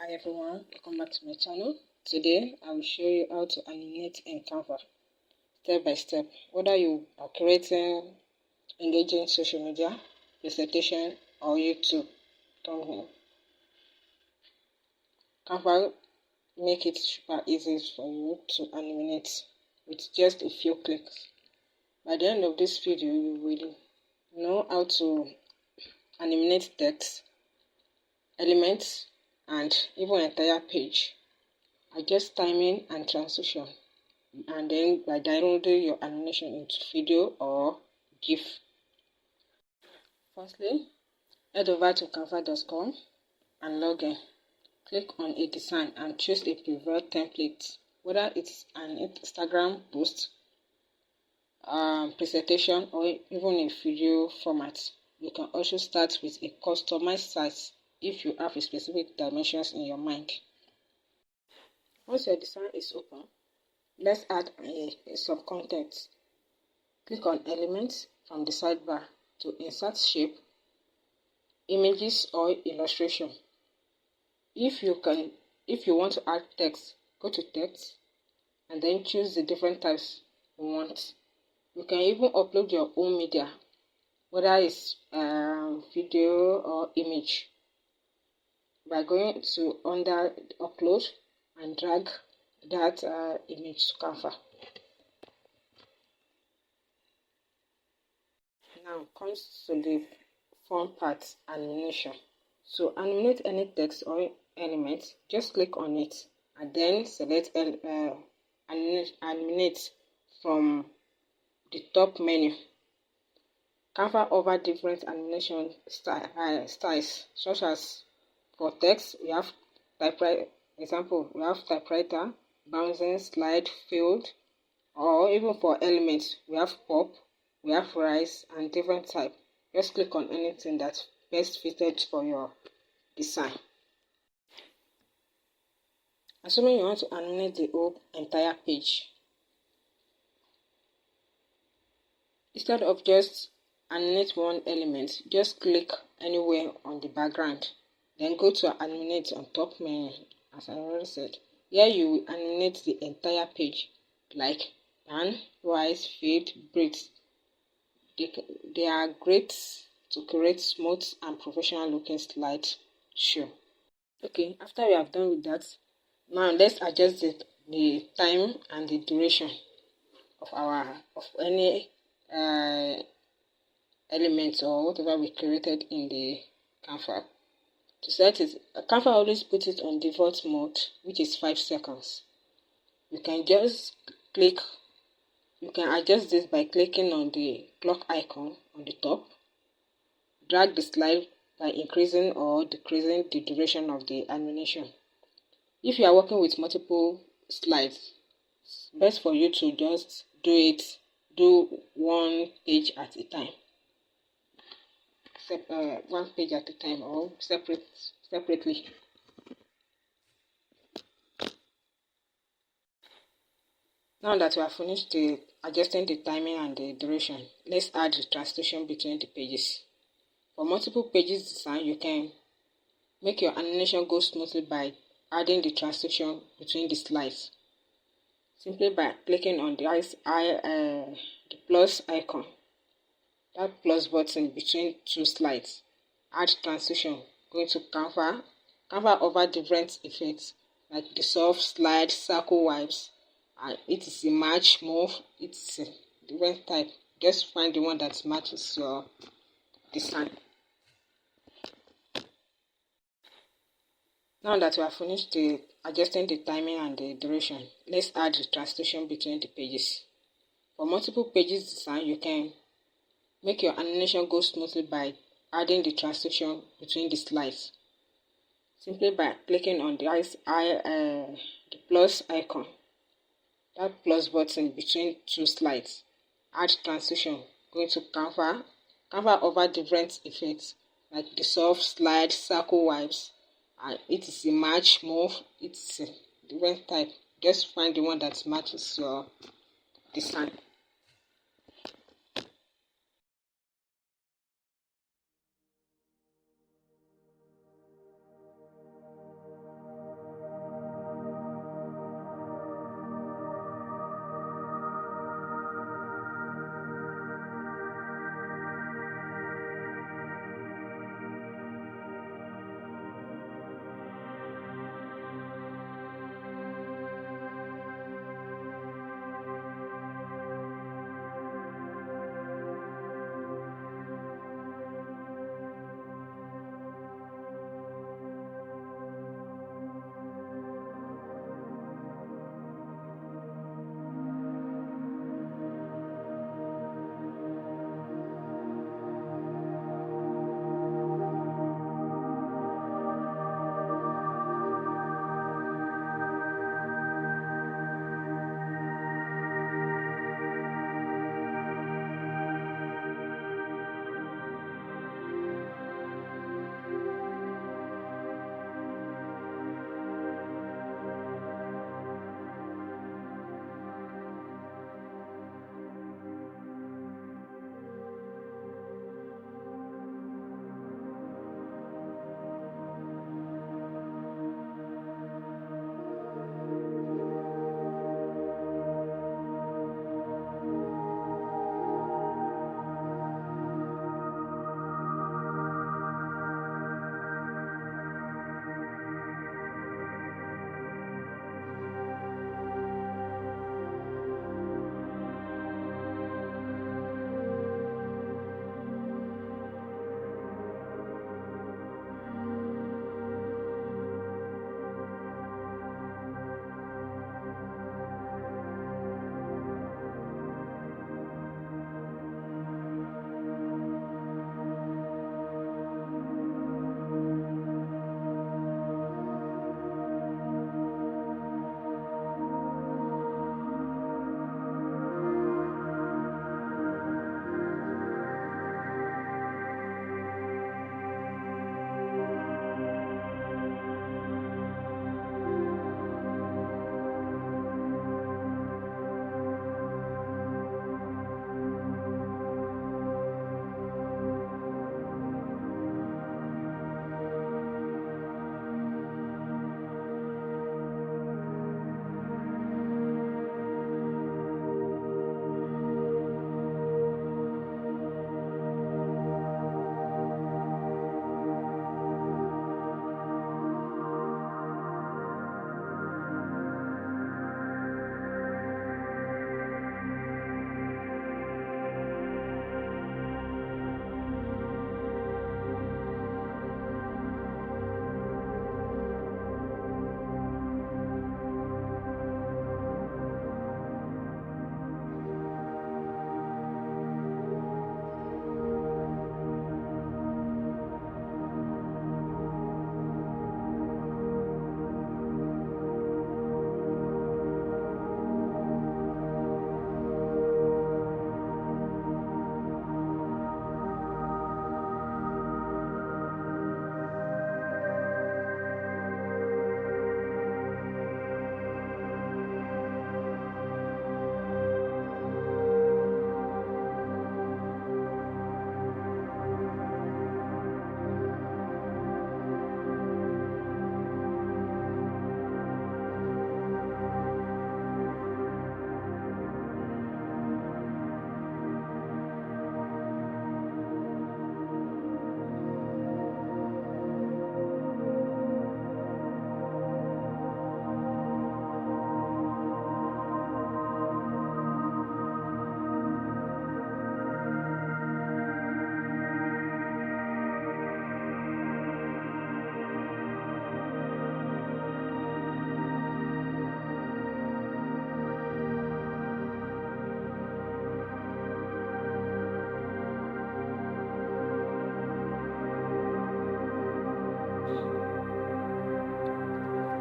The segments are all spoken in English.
Hi everyone, welcome back to my channel. Today I will show you how to animate in Canva step by step. Whether you are creating engaging social media, presentation or YouTube thumbnail, Canva make it super easy for you to animate with just a few clicks. By the end of this video, you will know how to animate text, elements, and even entire page. Adjust timing and transition, and then by downloading your animation into video or GIF. Firstly, head over to canva.com and log in. Click on a design and choose a preferred template, whether it's an Instagram post, presentation, or even a video format. You can also start with a customized size if you have specific dimensions in your mind. Once your design is open, let's add some content. Click on Elements from the sidebar to insert shape, images, or illustration. If you want to add text, go to Text and then choose the different types you want. You can even upload your own media, whether it's video or image, by going to under Upload and drag that image to Canva. Now comes to the fun part, animation. To animate any text or element, just click on it and then select animate from the top menu. Canva offers different animation styles, such as for text we have typewriter, bouncing, slide, field, or even for elements we have pop, we have rise, and different type. Just click on anything that's best fitted for your design. Assuming you want to animate the whole entire page, instead of just animate one element, just click anywhere on the background, then go to animate on top menu. As I already said, here you will animate the entire page, like pan, rise, fade, breathe. They are great to create smooth and professional looking slide show. Okay, after we have done with that, now let's adjust the time and the duration of any element or whatever we created in the Canva. To set it, Canva always puts it on default mode, which is 5 seconds. You can adjust this by clicking on the clock icon on the top. Drag the slide by increasing or decreasing the duration of the animation. If you are working with multiple slides, it's best for you to just do one page at a time. One page at a time or separately. Now that we have finished adjusting the timing and the duration, let's add the transition between the pages. For multiple pages design, you can make your animation go smoothly by adding the transition between the slides, simply by clicking on the plus icon, that plus button between two slides. Add transition. Going to Canva. Canva offers different effects like the soft, slide, circle wipes, and it is a match, move, it's a different type. Just find the one that matches your design. Now that we have finished adjusting the timing and the duration, let's add the transition between the pages. For multiple pages design, you can make your animation go smoothly by adding the transition between the slides, simply by clicking on the plus icon, that plus button between two slides. Add transition. Going to Canva. Canva offers different effects like the soft, slide, circle wipes, and it is a match, move, it's a different type. Just find the one that matches your design.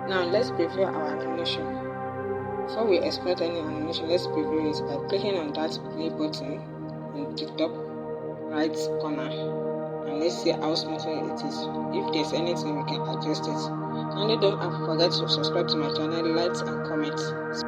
Now let's preview our animation. Before we export any animation, let's preview it by clicking on that play button in the top right corner, and let's see how smoothly it is. If there's anything, we can adjust it. Kindly don't forget to subscribe to my channel, like and comment.